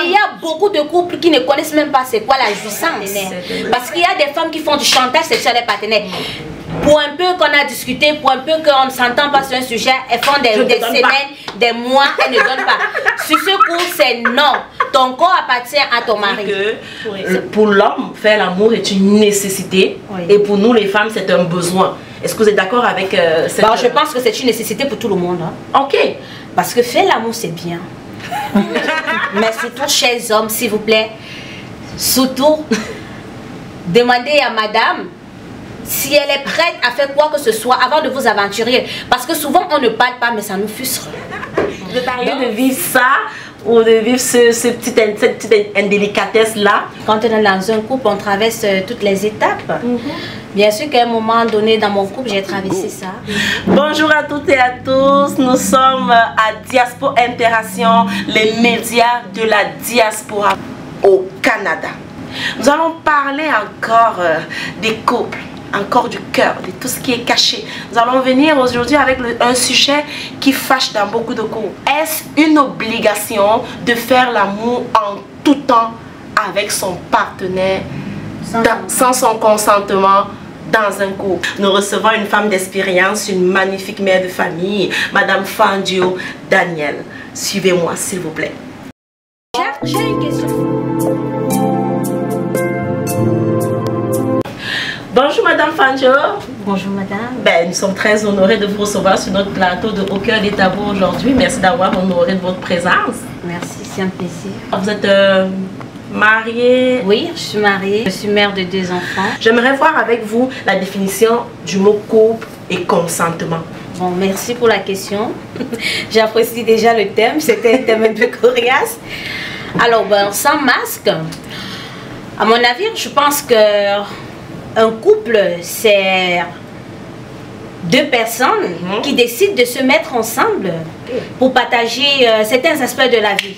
Il y a beaucoup de couples qui ne connaissent même pas c'est quoi la jouissance. Parce qu'il y a des femmes qui font du chantage sexuel à des partenaires. Pour un peu qu'on a discuté, pour un peu qu'on ne s'entend pas sur un sujet, elles font des semaines, des mois, elles ne donnent pas. Sur ce coup, c'est non. Ton corps appartient à ton mari. Pour l'homme, faire l'amour est une nécessité. Et pour nous, les femmes, c'est un besoin. Est-ce que vous êtes d'accord avec cette... Je pense que c'est une nécessité pour tout le monde. Hein. Ok. Parce que faire l'amour, c'est bien. Mais surtout, chers hommes, s'il vous plaît, surtout, demandez à madame si elle est prête à faire quoi que ce soit avant de vous aventurer. Parce que souvent, on ne parle pas, mais ça nous frustre. Vous êtes arrivé de vivre ça ou de vivre cette petite indélicatesse-là? Quand on est dans un couple, on traverse toutes les étapes. Bien sûr qu'à un moment donné, dans mon couple, j'ai traversé ça. Bonjour à toutes et à tous. Nous sommes à Diaspora Interaction, les médias de la diaspora au Canada. Nous allons parler encore des couples, encore du cœur, de tout ce qui est caché. Nous allons venir aujourd'hui avec un sujet qui fâche dans beaucoup de couples. Est-ce une obligation de faire l'amour en tout temps avec son partenaire sans son consentement dans un couple? Nous recevons une femme d'expérience, une magnifique mère de famille, Madame Fandio Daniel. Suivez-moi s'il vous plaît. J'ai une question. Bonjour Madame Fanjo. Bonjour Madame. Nous sommes très honorés de vous recevoir sur notre plateau de Au cœur des tabous aujourd'hui. Merci d'avoir honoré de votre présence. Merci, c'est un plaisir. Vous êtes mariée? Oui, je suis mariée. Je suis mère de 2 enfants. J'aimerais voir avec vous la définition du mot couple et consentement. Bon, merci pour la question. J'apprécie déjà le thème. C'était un thème un peu coriace. Alors, sans masque, à mon avis, je pense que un couple, c'est 2 personnes qui décident de se mettre ensemble pour partager certains aspects de la vie.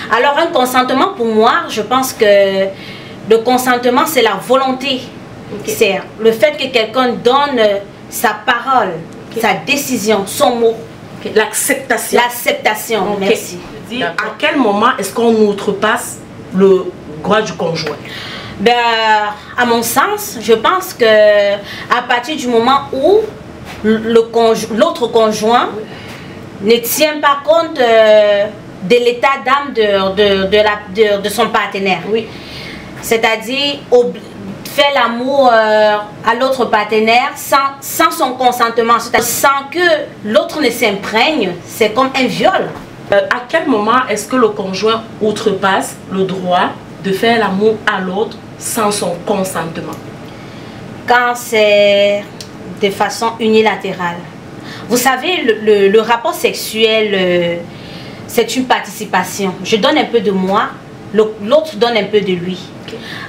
Alors, un consentement, pour moi, je pense que le consentement, c'est la volonté. C'est le fait que quelqu'un donne sa parole, sa décision, son mot. L'acceptation. L'acceptation, merci. À quel moment est-ce qu'on outrepasse le droit du conjoint? À mon sens, je pense que à partir du moment où l'autre conjoint ne tient pas compte de l'état d'âme de son partenaire. C'est-à-dire faire l'amour à l'autre partenaire sans son consentement, sans que l'autre ne s'imprègne, c'est comme un viol. À quel moment est-ce que le conjoint outrepasse le droit de faire l'amour à l'autre sans son consentement? Quand c'est de façon unilatérale. Vous savez, le rapport sexuel, c'est une participation. Je donne un peu de moi, l'autre donne un peu de lui.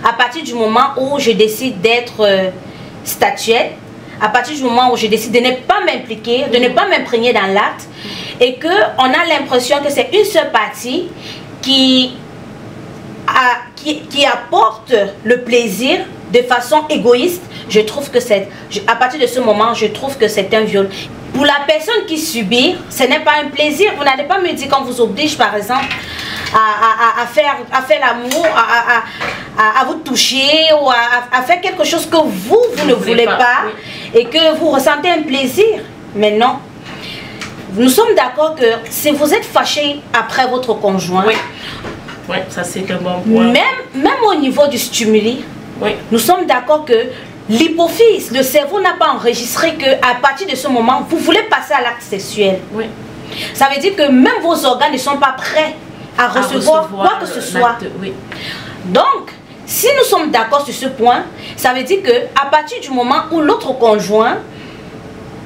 À partir du moment où je décide d'être statuette, à partir du moment où je décide de ne pas m'impliquer, de ne pas m'imprégner dans l'acte, et qu'on a l'impression que c'est une seule partie qui apporte le plaisir de façon égoïste, je trouve que à partir de ce moment, je trouve que c'est un viol. Pour la personne qui subit, ce n'est pas un plaisir. Vous n'allez pas me dire qu'on vous oblige, par exemple, à faire l'amour, à vous toucher ou à faire quelque chose que vous ne voulez pas et que vous ressentez un plaisir. Mais non. Nous sommes d'accord que si vous êtes fâché après votre conjoint, ça c'est un bon point. Même au niveau du stimuli, nous sommes d'accord que l'hypophyse, le cerveau n'a pas enregistré qu'à partir de ce moment, vous voulez passer à l'acte sexuel. Ça veut dire que même vos organes ne sont pas prêts à recevoir quoi que ce soit. Donc, si nous sommes d'accord sur ce point, ça veut dire qu'à partir du moment où l'autre conjoint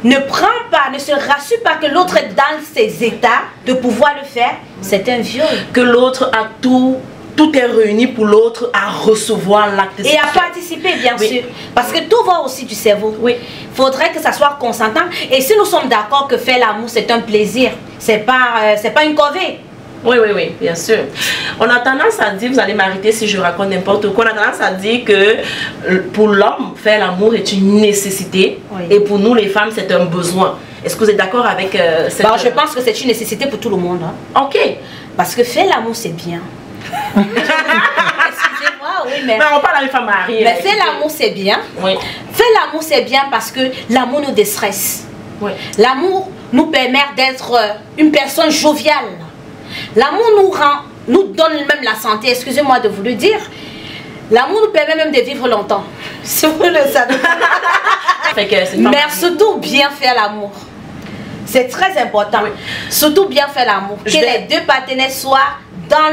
ne prend pas, ne se rassure pas que l'autre est dans ses états de pouvoir le faire, c'est un viol. Que l'autre a tout est réuni pour l'autre à recevoir l'acte sexuel. Et à participer, bien sûr. Parce que tout va aussi du cerveau. Il faudrait que ça soit consentant. Et si nous sommes d'accord que faire l'amour, c'est un plaisir, c'est pas une corvée. Oui, bien sûr. On a tendance à dire, vous allez m'arrêter si je raconte n'importe quoi, on a tendance à dire que pour l'homme, faire l'amour est une nécessité et pour nous les femmes, c'est un besoin. Est-ce que vous êtes d'accord avec cette... Je pense que c'est une nécessité pour tout le monde. Ok. Parce que faire l'amour, c'est bien. Excusez-moi, oui, mais on parle à une femme mariée. Mais faire l'amour, c'est bien. Oui. Faire l'amour, c'est bien parce que l'amour nous déstresse. Oui. L'amour nous permet d'être une personne joviale. L'amour nous donne même la santé. Excusez-moi de vous le dire. L'amour nous permet même de vivre longtemps. Si vous le savez. Mais surtout bien faire l'amour. C'est très important. Oui. Surtout bien faire l'amour. Que les deux partenaires soient dans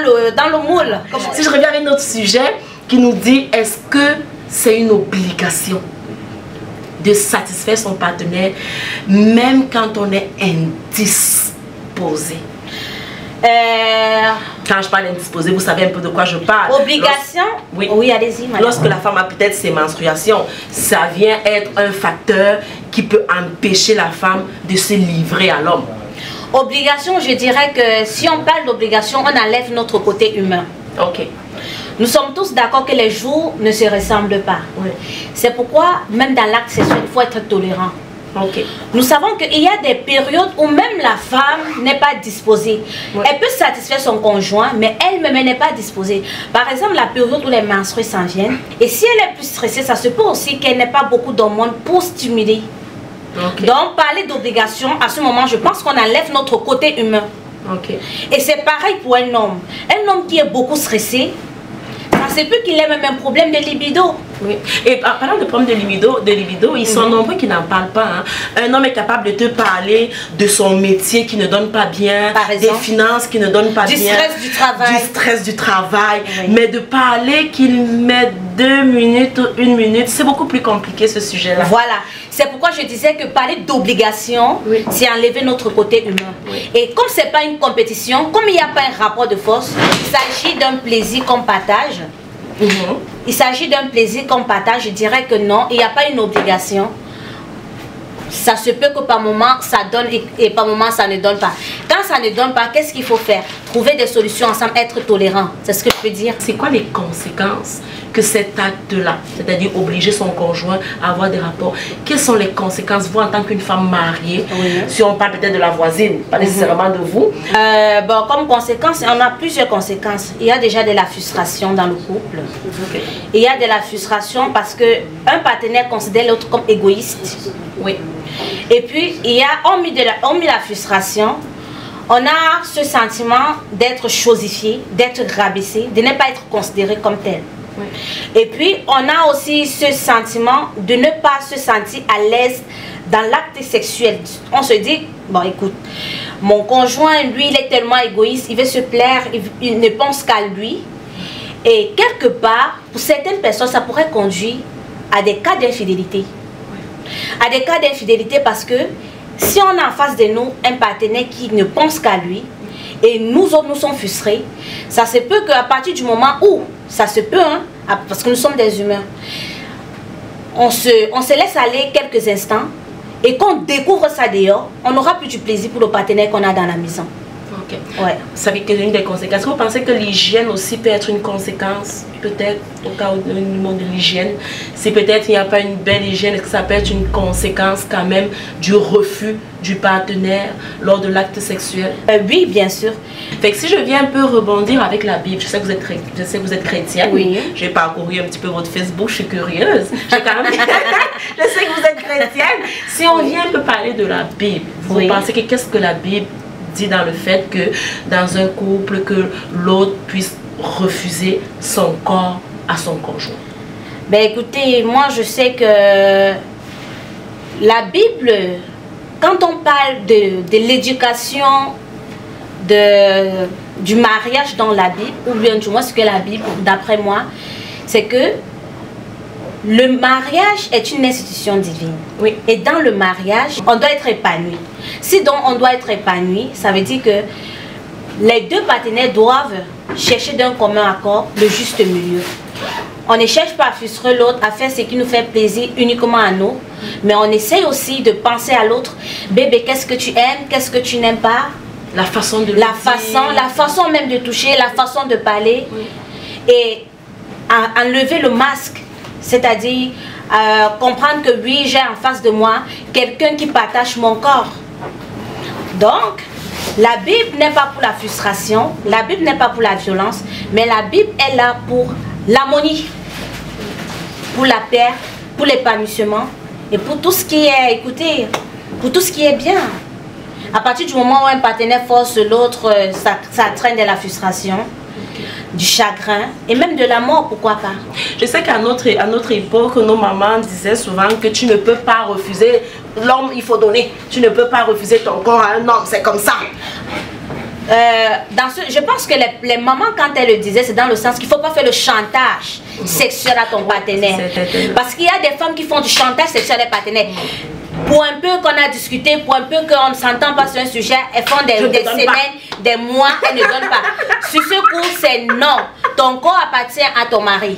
le moule. Si je reviens à un autre sujet qui nous dit, est-ce que c'est une obligation de satisfaire son partenaire même quand on est indisposé? Quand je parle indisposé, vous savez un peu de quoi je parle. Obligation? Oui, allez-y, madame. Lorsque la femme a peut-être ses menstruations, ça vient être un facteur qui peut empêcher la femme de se livrer à l'homme. Obligation, je dirais que si on parle d'obligation, on enlève notre côté humain. Ok. Nous sommes tous d'accord que les jours ne se ressemblent pas. Oui. C'est pourquoi, même dans l'acte sexuel, il faut être tolérant. Okay. Nous savons qu'il y a des périodes où même la femme n'est pas disposée. Oui. Elle peut satisfaire son conjoint, mais elle-même n'est pas disposée. Par exemple, la période où les menstrues s'en viennent. Et si elle est plus stressée, ça se peut aussi qu'elle n'ait pas beaucoup d'hormones pour stimuler. Okay. Donc, parler d'obligation, à ce moment, je pense qu'on enlève notre côté humain. Okay. Et c'est pareil pour un homme. Un homme qui est beaucoup stressé, ça se peut qu'il ait même un problème de libido. Oui. Et parlant de problème de libido, ils sont nombreux qui n'en parlent pas. Hein. Un homme est capable de te parler de son métier qui ne donne pas bien, des finances qui ne donnent pas bien, stress du travail. Du stress du travail. Oui. Mais de parler qu'il met 2 minutes, 1 minute, c'est beaucoup plus compliqué ce sujet-là. Voilà. C'est pourquoi je disais que parler d'obligation, oui, c'est enlever notre côté humain. Oui. Et comme ce n'est pas une compétition, comme il n'y a pas un rapport de force, il s'agit d'un plaisir qu'on partage. Il s'agit d'un plaisir qu'on partage. Je dirais que non, il n'y a pas une obligation. Ça se peut que par moment ça donne et par moment ça ne donne pas. Quand ça ne donne pas, qu'est-ce qu'il faut faire? Trouver des solutions ensemble, être tolérant. C'est ce que je peux dire. C'est quoi les conséquences que cet acte-là, c'est-à-dire obliger son conjoint à avoir des rapports, quelles sont les conséquences, vous en tant qu'une femme mariée, si on parle peut-être de la voisine, pas nécessairement de vous? Bon, comme conséquence, on a plusieurs conséquences. Il y a déjà de la frustration dans le couple. Okay. Il y a de la frustration parce qu'un partenaire considère l'autre comme égoïste. Oui. Et puis, on met la frustration, on a ce sentiment d'être chosifié, d'être rabaissé, de ne pas être considéré comme tel. Oui. Et puis, on a aussi ce sentiment de ne pas se sentir à l'aise dans l'acte sexuel. On se dit, bon écoute, mon conjoint, lui, il est tellement égoïste, il veut se plaire, il ne pense qu'à lui. Et quelque part, pour certaines personnes, ça pourrait conduire à des cas d'infidélité. À des cas d'infidélité parce que si on a en face de nous un partenaire qui ne pense qu'à lui et nous autres nous sommes frustrés, ça se peut qu'à partir du moment où, ça se peut, hein, parce que nous sommes des humains, on se laisse aller quelques instants et qu'on découvre ça dehors, on n'aura plus du plaisir pour le partenaire qu'on a dans la maison. Okay. Ouais. Ça fait que l'une des conséquences. Vous pensez que l'hygiène aussi peut être une conséquence, peut-être au cas où le monde de l'hygiène, si peut-être il n'y a pas une belle hygiène, est-ce que ça peut être une conséquence quand même du refus du partenaire lors de l'acte sexuel? Oui, bien sûr. Fait que si je viens un peu rebondir avec la Bible, je sais que vous êtes chrétienne. Oui. J'ai parcouru un petit peu votre Facebook, je suis curieuse. Je sais que vous êtes chrétienne. Si on vient un peu parler de la Bible, vous pensez que qu'est-ce que la Bible dit dans le fait que dans un couple que l'autre puisse refuser son corps à son conjoint? Ben écoutez, moi je sais que la Bible, quand on parle de l'éducation du mariage dans la Bible, ou bien du moins ce que la Bible, d'après moi, c'est que le mariage est une institution divine. Oui. Et dans le mariage, on doit être épanoui. Si donc on doit être épanoui, ça veut dire que les deux partenaires doivent chercher d'un commun accord le juste milieu. On ne cherche pas à frustrer l'autre, à faire ce qui nous fait plaisir uniquement à nous, mais on essaye aussi de penser à l'autre. Bébé, qu'est-ce que tu aimes, qu'est-ce que tu n'aimes pas? La façon de la façon même de toucher, la façon de parler. Oui. Et enlever le masque. C'est-à-dire comprendre que oui, j'ai en face de moi quelqu'un qui partage mon corps. Donc, La Bible n'est pas pour la frustration, la Bible n'est pas pour la violence, mais la Bible est là pour l'harmonie, pour la paix, pour l'épanouissement et pour tout ce qui est, écoutez, pour tout ce qui est bien. À partir du moment où un partenaire force l'autre, ça traîne de la frustration, du chagrin et même de la mort, pourquoi pas. Je sais qu'à notre époque, nos mamans disaient souvent que tu ne peux pas refuser l'homme, il faut donner. Tu ne peux pas refuser ton corps à un homme, c'est comme ça. Je pense que les mamans, quand elles le disaient, c'est dans le sens qu'il ne faut pas faire le chantage sexuel à ton partenaire. Parce qu'il y a des femmes qui font du chantage sexuel à leurs partenaires. Pour un peu qu'on a discuté, pour un peu qu'on ne s'entend pas sur un sujet, elles font des semaines, des mois, elles ne donnent pas. Sur ce coup, c'est non. Ton corps appartient à ton mari.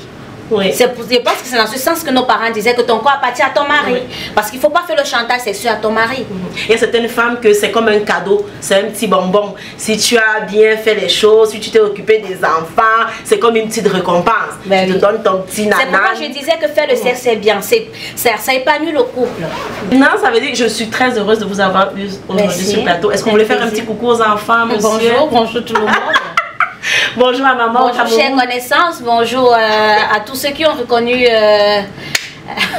Oui. Je pense que c'est dans ce sens que nos parents disaient que ton corps appartient à ton mari. Oui. Parce qu'il ne faut pas faire le chantage sexuel à ton mari. Il y a certaines femmes que c'est comme un cadeau, c'est un petit bonbon. Si tu as bien fait les choses, si tu t'es occupé des enfants, c'est comme une petite récompense. Ben tu te donnes ton petit nanan. C'est pourquoi je disais que faire le sexe c'est bien. Ça épanouit le couple. Non, ça veut dire que je suis très heureuse de vous avoir eu aujourd'hui sur le plateau. Est-ce qu'on voulait faire un petit coucou aux enfants, monsieur? Bonjour tout le monde. Bonjour à maman. Bonjour chère connaissance, bonjour à tous ceux qui ont reconnu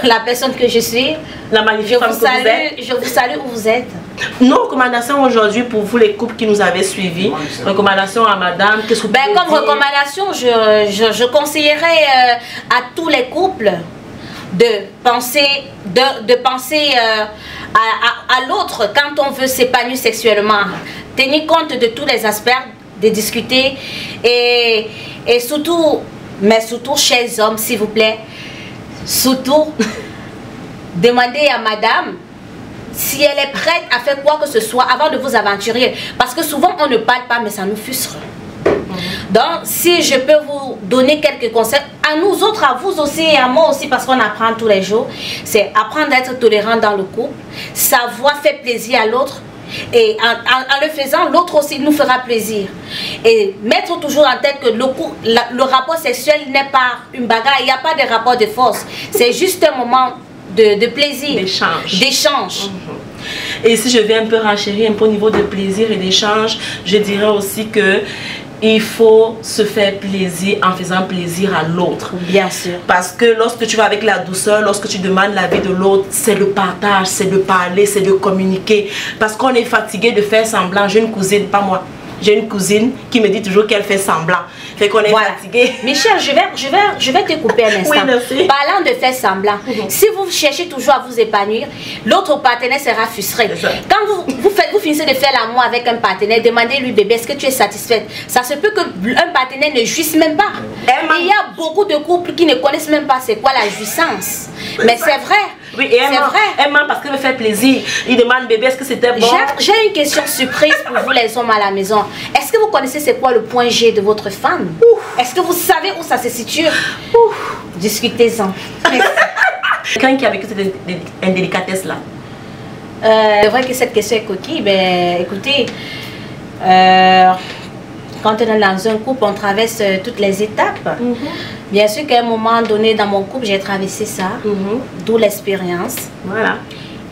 la personne que je suis. La magnifique femme que vous êtes. Je vous salue où vous êtes. Nos recommandations aujourd'hui pour vous les couples qui nous avaient suivis. Recommandations à madame, qu'est-ce que vous pouvez comme dire? recommandation, je conseillerais à tous les couples de penser à l'autre quand on veut s'épanouir sexuellement. Tenir compte de tous les aspects, de discuter et surtout, mais surtout chers hommes s'il vous plaît, surtout demandez à madame si elle est prête à faire quoi que ce soit avant de vous aventurer, parce que souvent on ne parle pas mais ça nous frustre. Donc si je peux vous donner quelques conseils à nous autres, à vous aussi et à moi aussi, parce qu'on apprend tous les jours, c'est apprendre à être tolérant dans le couple, savoir faire plaisir à l'autre. Et en le faisant, l'autre aussi nous fera plaisir. Et mettre toujours en tête que le rapport sexuel n'est pas une bagarre, il n'y a pas de rapport de force. C'est juste un moment de plaisir, d'échange. Et si je viens un peu renchérir un peu au niveau de plaisir et d'échange, je dirais aussi que il faut se faire plaisir en faisant plaisir à l'autre. Bien sûr. Parce que lorsque tu vas avec la douceur, lorsque tu demandes l'avis de l'autre, c'est le partage, c'est de parler, c'est de communiquer. Parce qu'on est fatigué de faire semblant. J'ai une cousine, pas moi. J'ai une cousine qui me dit toujours qu'elle fait semblant. Fait qu'on est fatigué. Michel, je vais te couper un instant. Oui, merci. Parlant de faire semblant, si vous cherchez toujours à vous épanouir, l'autre partenaire sera frustré. Quand vous finissez de faire l'amour avec un partenaire, demandez-lui, bébé, est-ce que tu es satisfaite? Ça se peut qu'un partenaire ne jouisse même pas. Il y a beaucoup de couples qui ne connaissent même pas c'est quoi la jouissance. Mais c'est vrai. Oui, et elle ment parce qu'elle me fait plaisir. Il demande, bébé, est-ce que c'était bon? J'ai une question surprise pour vous les hommes à la maison. Est-ce que vous connaissez c'est quoi le point G de votre femme? Est-ce que vous savez où ça se situe? Discutez-en. Quelqu'un qui a vécu cette indélicatesse là. C'est vrai que cette question est coquille. Ben, écoutez, quand on est dans un couple, on traverse toutes les étapes. Bien sûr qu'à un moment donné dans mon couple, j'ai traversé ça, d'où l'expérience. Voilà.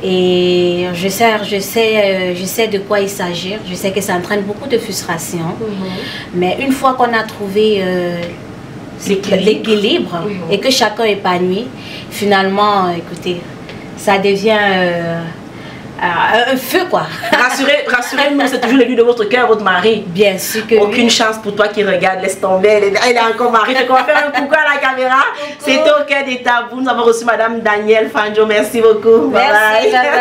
Et je sais de quoi il s'agit. Je sais que ça entraîne beaucoup de frustration. Mais une fois qu'on a trouvé l'équilibre et que chacun est épanoui, finalement, écoutez, ça devient un feu quoi. Rassurez-nous, c'est toujours l'élu de votre cœur, votre mari. Bien sûr que aucune chance pour toi qui regarde, laisse tomber, elle est encore mariée. On va faire un coucou à la caméra. C'était au cœur des tabous. Nous avons reçu Madame Danielle Fanjo. Merci beaucoup. Merci. Bye bye.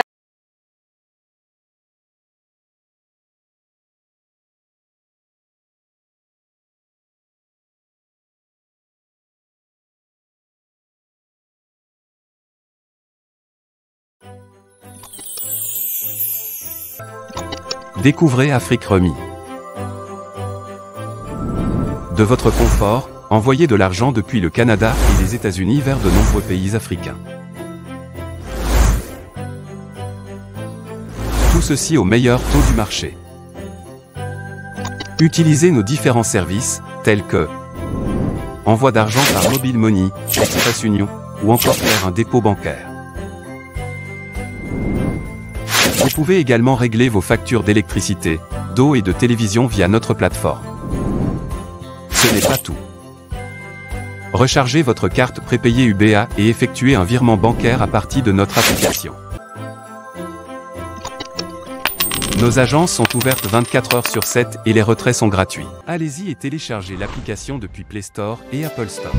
Découvrez Afrique Remi. De votre confort, envoyez de l'argent depuis le Canada et les États-Unis vers de nombreux pays africains. Tout ceci au meilleur taux du marché. Utilisez nos différents services, tels que envoi d'argent par Mobile Money, Express Union, ou encore faire un dépôt bancaire. Vous pouvez également régler vos factures d'électricité, d'eau et de télévision via notre plateforme. Ce n'est pas tout. Rechargez votre carte prépayée UBA et effectuez un virement bancaire à partir de notre application. Nos agences sont ouvertes 24 heures sur 7 et les retraits sont gratuits. Allez-y et téléchargez l'application depuis Play Store et Apple Store.